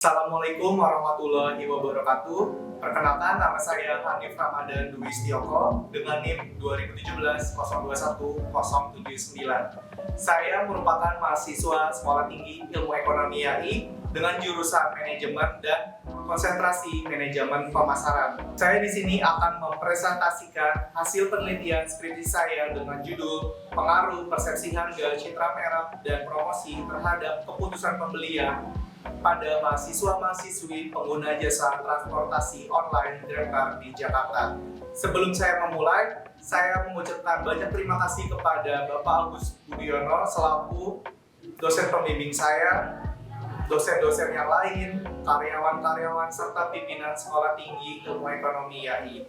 Assalamualaikum warahmatullahi wabarakatuh. Perkenalkan, nama saya Hanif Ramadan Dwi Setioko dengan NIM 2017-021-079. Saya merupakan mahasiswa Sekolah Tinggi Ilmu Ekonomi AI dengan jurusan Manajemen dan konsentrasi Manajemen Pemasaran. Saya di sini akan mempresentasikan hasil penelitian skripsi saya dengan judul Pengaruh Persepsi Harga, Citra Merek, dan Promosi terhadap Keputusan Pembelian pada mahasiswa-mahasiswi pengguna jasa transportasi online GrabCar di Jakarta. Sebelum saya memulai, saya mengucapkan banyak terima kasih kepada Bapak Agus Budiono selaku dosen pembimbing saya, dosen-dosen yang lain, karyawan-karyawan, serta pimpinan Sekolah Tinggi Ilmu Ekonomi AI.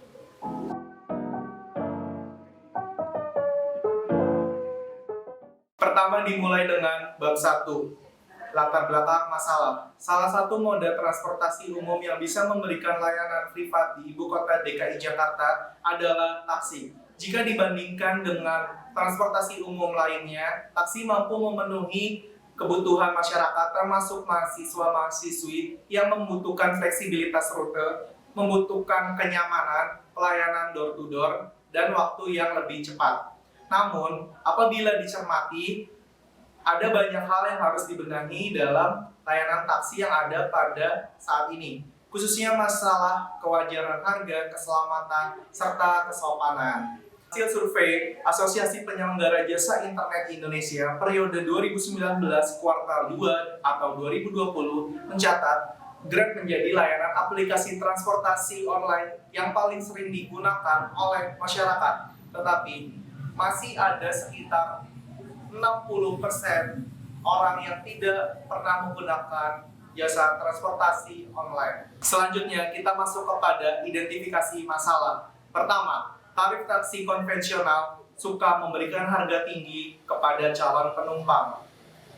Pertama dimulai dengan bab 1. Latar belakang masalah. Salah satu moda transportasi umum yang bisa memberikan layanan privat di ibu kota DKI Jakarta adalah taksi. Jika dibandingkan dengan transportasi umum lainnya, taksi mampu memenuhi kebutuhan masyarakat termasuk mahasiswa-mahasiswi yang membutuhkan fleksibilitas rute, membutuhkan kenyamanan, pelayanan door-to-door, dan waktu yang lebih cepat. Namun, apabila dicermati, ada banyak hal yang harus dibenahi dalam layanan taksi yang ada pada saat ini, khususnya masalah kewajaran harga, keselamatan, serta kesopanan. Hasil survei Asosiasi Penyelenggara Jasa Internet Indonesia periode 2019 kuartal 2 atau 2020 mencatat Grab menjadi layanan aplikasi transportasi online yang paling sering digunakan oleh masyarakat, tetapi masih ada sekitar 60% orang yang tidak pernah menggunakan jasa transportasi online. Selanjutnya, kita masuk kepada identifikasi masalah. Pertama, tarif taksi konvensional suka memberikan harga tinggi kepada calon penumpang.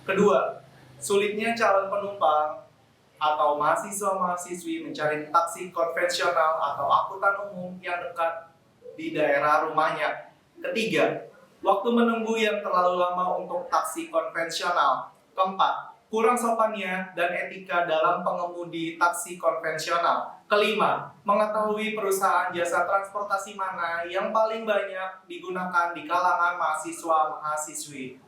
Kedua, sulitnya calon penumpang atau mahasiswa-mahasiswi mencari taksi konvensional atau angkutan umum yang dekat di daerah rumahnya. Ketiga, waktu menunggu yang terlalu lama untuk taksi konvensional. Keempat, kurang sopannya dan etika dalam pengemudi taksi konvensional. Kelima, mengetahui perusahaan jasa transportasi mana yang paling banyak digunakan di kalangan mahasiswa-mahasiswi.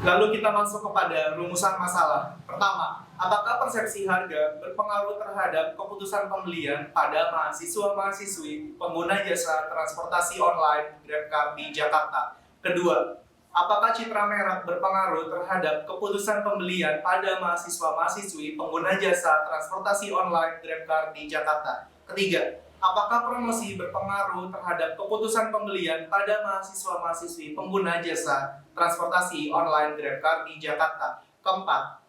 Lalu kita masuk kepada rumusan masalah. Pertama, apakah persepsi harga berpengaruh terhadap keputusan pembelian pada mahasiswa-mahasiswi pengguna jasa transportasi online GrabCar di Jakarta? Kedua, apakah citra merek berpengaruh terhadap keputusan pembelian pada mahasiswa-mahasiswi pengguna jasa transportasi online GrabCar di Jakarta? Ketiga, apakah promosi berpengaruh terhadap keputusan pembelian pada mahasiswa-mahasiswi pengguna jasa transportasi online GrabCar di Jakarta? Keempat,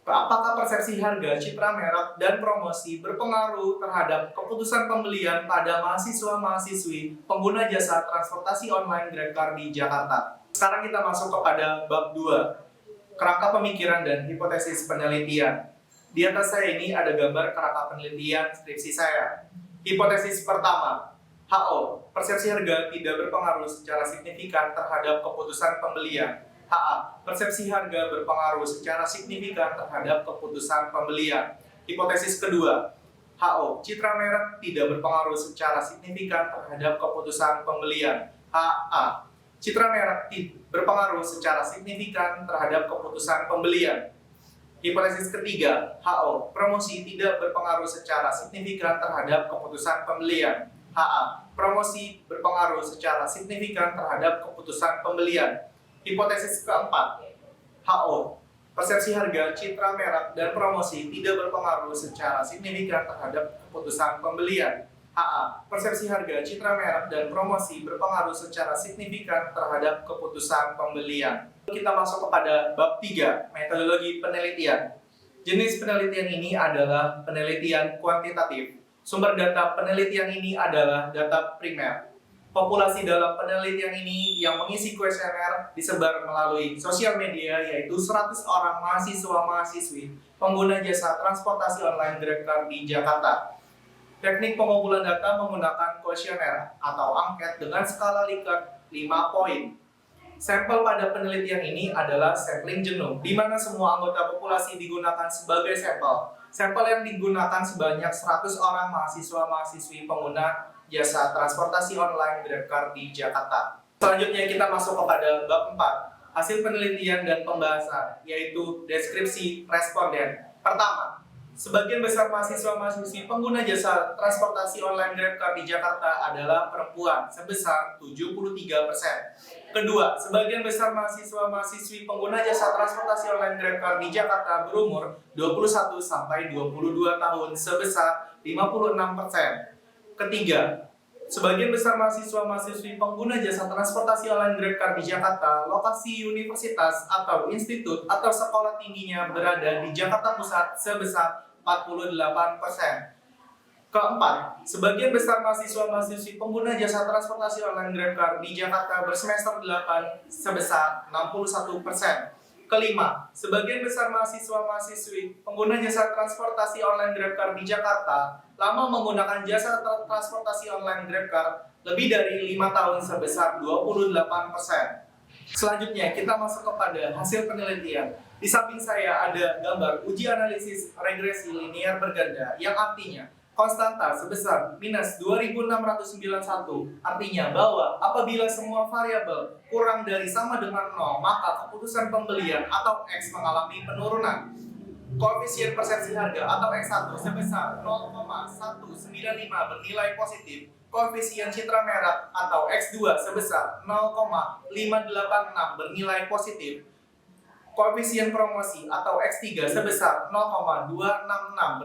apakah persepsi harga, citra merek, dan promosi berpengaruh terhadap keputusan pembelian pada mahasiswa-mahasiswi pengguna jasa transportasi online GrabCar di Jakarta? Sekarang kita masuk kepada bab 2, kerangka pemikiran dan hipotesis penelitian. Di atas saya ini ada gambar kerangka penelitian skripsi saya. Hipotesis pertama, HO, persepsi harga tidak berpengaruh secara signifikan terhadap keputusan pembelian. HA, persepsi harga berpengaruh secara signifikan terhadap keputusan pembelian. Hipotesis kedua, HO, citra merek tidak berpengaruh secara signifikan terhadap keputusan pembelian. HA, citra merek berpengaruh secara signifikan terhadap keputusan pembelian. Hipotesis ketiga, HO, promosi tidak berpengaruh secara signifikan terhadap keputusan pembelian. HA, promosi berpengaruh secara signifikan terhadap keputusan pembelian. Hipotesis keempat, HO, persepsi harga, citra merek, dan promosi tidak berpengaruh secara signifikan terhadap keputusan pembelian. HA, persepsi harga, citra merek, dan promosi berpengaruh secara signifikan terhadap keputusan pembelian. Kita masuk kepada bab 3, metodologi penelitian. Jenis penelitian ini adalah penelitian kuantitatif. Sumber data penelitian ini adalah data primer. Populasi dalam penelitian ini yang mengisi kuesioner disebar melalui sosial media, yaitu 100 orang mahasiswa-mahasiswi pengguna jasa transportasi online GrabCar di Jakarta. Teknik pengumpulan data menggunakan kuesioner atau angket dengan skala Likert 5 poin. Sampel pada penelitian ini adalah sampling genome, di mana semua anggota populasi digunakan sebagai sampel. Sampel yang digunakan sebanyak 100 orang mahasiswa-mahasiswi pengguna jasa transportasi online GrabCar di Jakarta. Selanjutnya kita masuk kepada bab 4, hasil penelitian dan pembahasan, yaitu deskripsi responden. Pertama, sebagian besar mahasiswa-mahasiswi pengguna jasa transportasi online GrabCar di Jakarta adalah perempuan sebesar 73%. Kedua, sebagian besar mahasiswa-mahasiswi pengguna jasa transportasi online GrabCar di Jakarta berumur 21 sampai 22 tahun sebesar 56%. Ketiga, sebagian besar mahasiswa-mahasiswi pengguna jasa transportasi online GrabCar di Jakarta, lokasi universitas atau institut atau sekolah tingginya berada di Jakarta Pusat sebesar 48%. Keempat, sebagian besar mahasiswa-mahasiswi pengguna jasa transportasi online GrabCar di Jakarta bersemester 8 sebesar 61%. Kelima, sebagian besar mahasiswa-mahasiswi pengguna jasa transportasi online GrabCar di Jakarta lama menggunakan jasa transportasi online GrabCar lebih dari 5 tahun sebesar 28%. Selanjutnya kita masuk kepada hasil penelitian. Di samping saya ada gambar uji analisis regresi linear berganda yang artinya konstanta sebesar minus 2691, artinya bahwa apabila semua variabel kurang dari sama dengan 0, maka keputusan pembelian atau X mengalami penurunan. Koefisien persepsi harga atau X1 sebesar 0,195 bernilai positif. Koefisien citra merah atau X2 sebesar 0,586 bernilai positif. Koefisien promosi atau X3 sebesar 0,266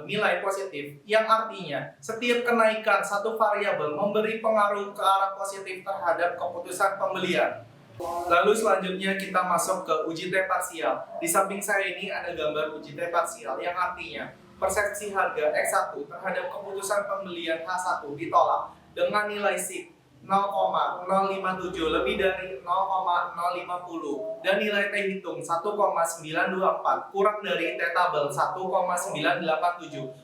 bernilai positif, yang artinya setiap kenaikan satu variabel memberi pengaruh ke arah positif terhadap keputusan pembelian. Lalu selanjutnya kita masuk ke uji T parsial. Di samping saya ini ada gambar uji T parsial yang artinya persepsi harga X1 terhadap keputusan pembelian H1 ditolak dengan nilai SIG 0,057 lebih dari 0,050 dan nilai T hitung 1,924 kurang dari T tabel 1,987,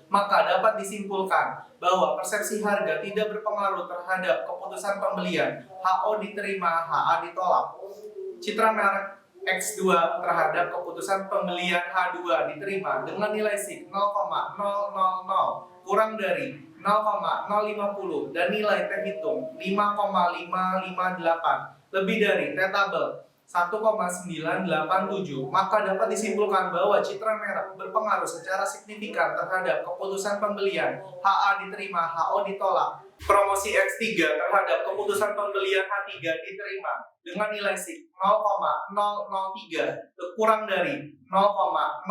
maka dapat disimpulkan bahwa persepsi harga tidak berpengaruh terhadap keputusan pembelian. HO diterima, HA ditolak. Citra merek X2 terhadap keputusan pembelian H2 diterima dengan nilai SIG 0,000 kurang dari 0,050 dan nilai T hitung 5,558 lebih dari T tabel 1,987, maka dapat disimpulkan bahwa citra merah berpengaruh secara signifikan terhadap keputusan pembelian. HA diterima, HO ditolak. Promosi X3 terhadap keputusan pembelian H3 diterima dengan nilai SIG 0,003 kurang dari 0,050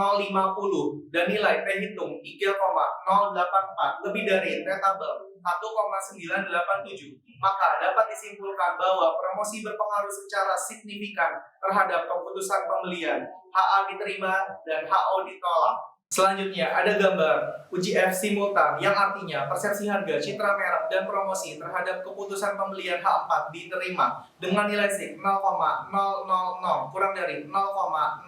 dan nilai T hitung 3,084 lebih dari T tabel 1,987, maka dapat disimpulkan bahwa promosi berpengaruh secara signifikan terhadap keputusan pembelian. HA diterima dan HO ditolak. Selanjutnya ada gambar uji F simultan yang artinya persepsi harga, citra merek, dan promosi terhadap keputusan pembelian H4 diterima dengan nilai SIG 0,000 kurang dari 0,050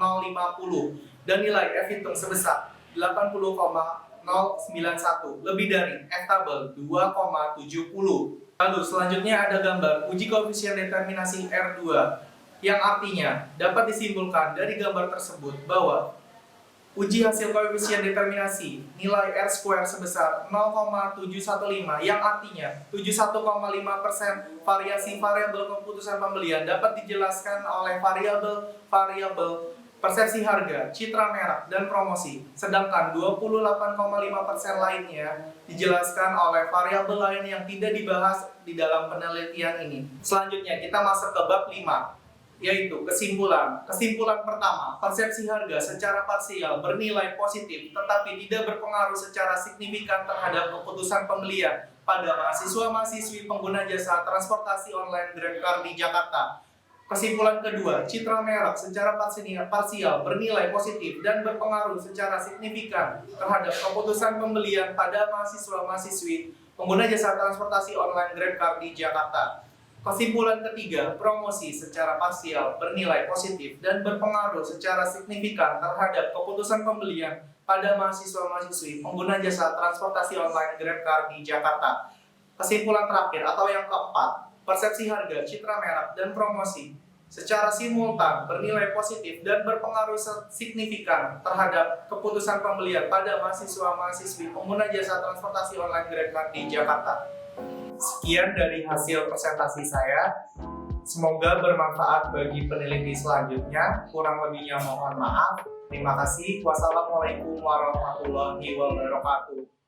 dan nilai F hitung sebesar 80,091 lebih dari F tabel 2,70. Lalu selanjutnya ada gambar uji koefisien determinasi R2 yang artinya dapat disimpulkan dari gambar tersebut bahwa uji hasil koefisien determinasi nilai R² sebesar 0,715 yang artinya 71,5% variasi variabel keputusan pembelian dapat dijelaskan oleh variabel persepsi harga, citra merek, dan promosi, sedangkan 28,5% lainnya dijelaskan oleh variabel lain yang tidak dibahas di dalam penelitian ini. Selanjutnya kita masuk ke bab 5, yaitu kesimpulan. Kesimpulan pertama, persepsi harga secara parsial bernilai positif tetapi tidak berpengaruh secara signifikan terhadap keputusan pembelian pada mahasiswa-mahasiswi pengguna jasa transportasi online GrabCar di Jakarta. Kesimpulan kedua, citra merek secara parsial bernilai positif dan berpengaruh secara signifikan terhadap keputusan pembelian pada mahasiswa-mahasiswi pengguna jasa transportasi online GrabCar di Jakarta. Kesimpulan ketiga, promosi secara parsial bernilai positif dan berpengaruh secara signifikan terhadap keputusan pembelian pada mahasiswa-mahasiswi pengguna jasa transportasi online GrabCar di Jakarta. Kesimpulan terakhir atau yang keempat, persepsi harga, citra merek, dan promosi secara simultan bernilai positif dan berpengaruh signifikan terhadap keputusan pembelian pada mahasiswa-mahasiswi pengguna jasa transportasi online GrabCar di Jakarta. Sekian dari hasil presentasi saya. Semoga bermanfaat bagi peneliti selanjutnya. Kurang lebihnya mohon maaf. Terima kasih. Wassalamualaikum warahmatullahi wabarakatuh.